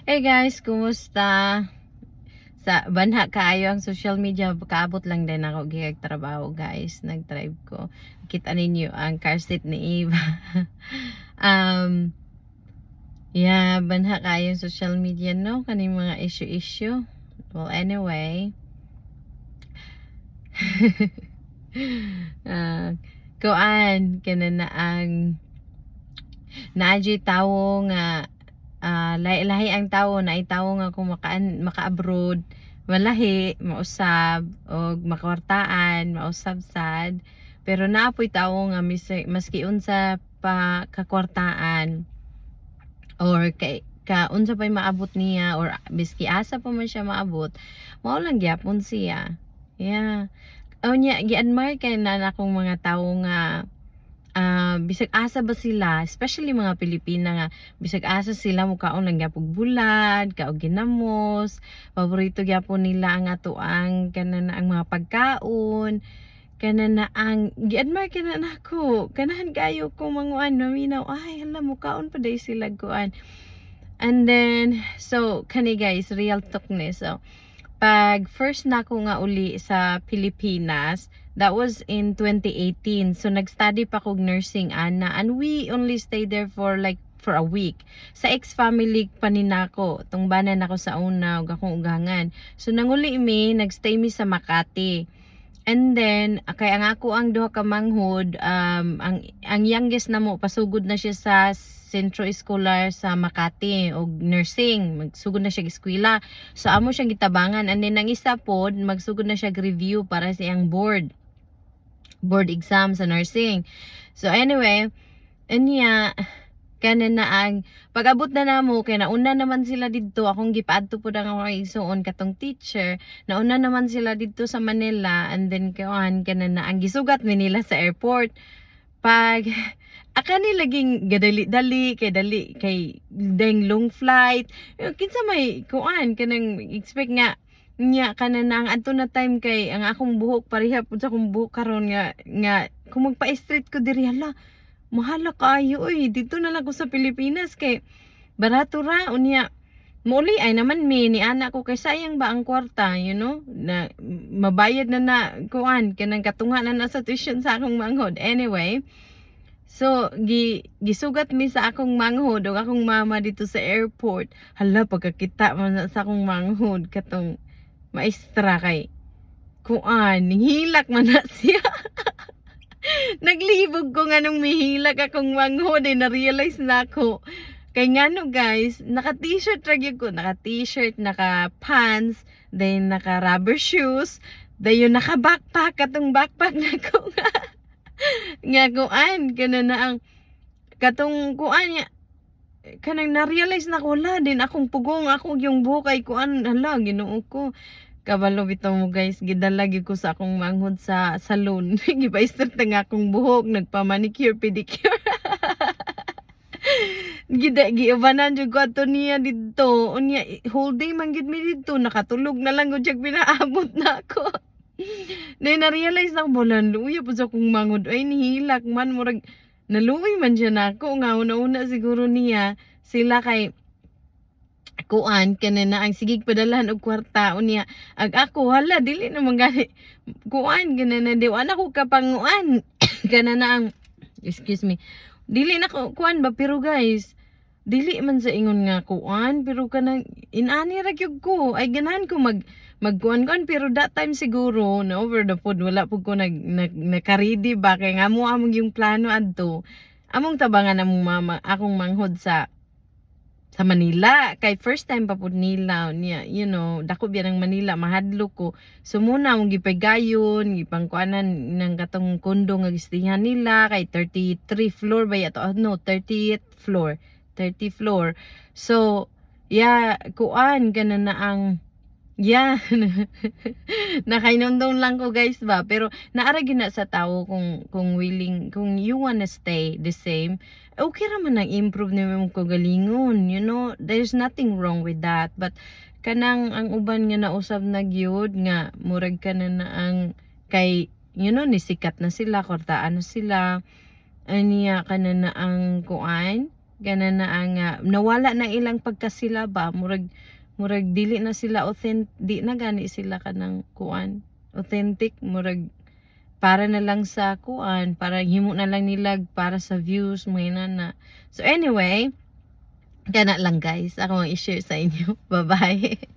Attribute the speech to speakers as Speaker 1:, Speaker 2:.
Speaker 1: Hey guys, kumusta? Sa banha kaayo ang social media, kaabot lang din ako gigag trabaho guys. Nag-drive ko. Kita ninyo ang car seat ni Eva. um, yeah, banha kaayo ang social media no kaning mga issue. Well, anyway. uh, kuan kana na ang naadjay tawo nga lahi-lahi ang tawo na itawo nga kung maka-abroad malahi mausab og makwartaan mausab sad pero naapoy tawo nga maski unsa pa kakwartaan or kay unsa pay maabot niya or biski asa pa man siya maabot mao lang gyapon siya. Yeah, unya gi-admire kay na akong mga tawo nga bisag asa ba sila, especially mga Pilipina nga, bisag asa sila mukaon lang gyapon bulad, kaog ginamos, paborito gyapon nila ang atoang kana na ang mga pagkaon, kana na ang gi-admire kana nako, kanahan kayo ko manguan maminaw, ay hala mukaon pa day sila kuan. And then so kani guys, real talk ni. So pag first nako nga uli sa Pilipinas, that was in 2018. So nag-study pa kog nursing ana and we only stayed there for like for a week. Sa ex-family pa ni nako, tungbanan nako sa una ug akong ugangan. So nanguli mi, nagstay mi sa Makati. And then kay ang ako ang duha ka manghod, ang youngest na mo pasugod na siya sa Centro Escolar sa Makati og nursing, magsugod na siya eskwela. So amo siyang gitabangan and then ang isa pod magsugod na siya review para sa iyang board exam sa nursing. So anyway, anya kana na ang pag-abot na namo kay nauna naman sila didto akong gipaadto pud ang mga igsuon katong teacher nauna naman sila didto sa Manila and then kawan kana na ang gisugat ni nila sa airport pag akani laging gadali-dali kay deng long flight kinsa may kuan kanang expect nga nya kana na ang adto na time kay ang akong buhok pareha pud sa akong buhok karon nga kung magpa-straight ko diri hala mahala kayo dito na lang ko sa Pilipinas kay barato ra unya muli ay naman ni anak ko kay sayang ba ang kwarta na mabayad na kuan kanang katunga na sa tuition sa akong manghod. Anyway, so gisugat mi sa akong manghod ug akong mama dito sa airport. Hala pagkakita man sa akong manghod katong maestra kay kuan hilak man na siya. Naglibog ko nga nung mihilak akong manghod na-realize na ako. Kay ngano guys, naka-t-shirt lagi ko, naka-t-shirt, naka-pants, then naka-rubber shoes, then yung naka-backpack, katong backpack na ko nga kuan, kana na ang katong kuan niya, kanang na-realize na ko, la, din akong pugong, ako yung buhok ay kuan, hala, ginoo ko. Kabalo bitaw mo guys, gidalagi ko sa akong manghod sa salon. Gipa-start nga akong buhok, nagpa-manicure, pedicure. Giibanan jud ko ato niya didto. Unya whole day man gid mi didto, nakatulog na lang gud pinaabot na ako. Then na-realize na ko, luya po sa akong manghod. Ay nihilak man, murag naluwi man siya nako. Nga una-una siguro niya, sila kay kuan kanina ang sigig padalahan og kwarta unya ag ako hala dili na gani kuan kanina di ana ko kapanguan kanana ang excuse me dili na ko kuan ba pero guys dili man sa ingon nga kuan pero kanang inani ra gyud ko ay ganahan ko magkuan pero that time siguro na over the food wala pud ko naka-ready ba kay nga mo among yung plano adto among tabangan among mama akong manghod sa Manila kay first time pa pud nila niya dako biya ng Manila mahadlo ko so muna mong gipagayon gipangkuanan ng katong kondo nga gistihan nila kay 33 floor ba yato 30th floor so yeah kuan kana na ang yeah nakainundong lang ko guys ba pero naara gyud na sa tawo kung willing kung you wanna stay the same okay raman ang improve ni mo kagalingon there's nothing wrong with that but kanang ang uban nga nausab na gyud nga murag ka na ang kay nisikat na sila kortaan na sila aniya kana na ang kuan Gana na ang nawala na ilang pagkasila ba, murag dili na sila authentic, di na gani sila kanang kuan authentic, murag para na lang sa kuan, para himo na lang nilag para sa views mo na. So anyway, kana lang guys, ako ang i-share sa inyo. Bye bye.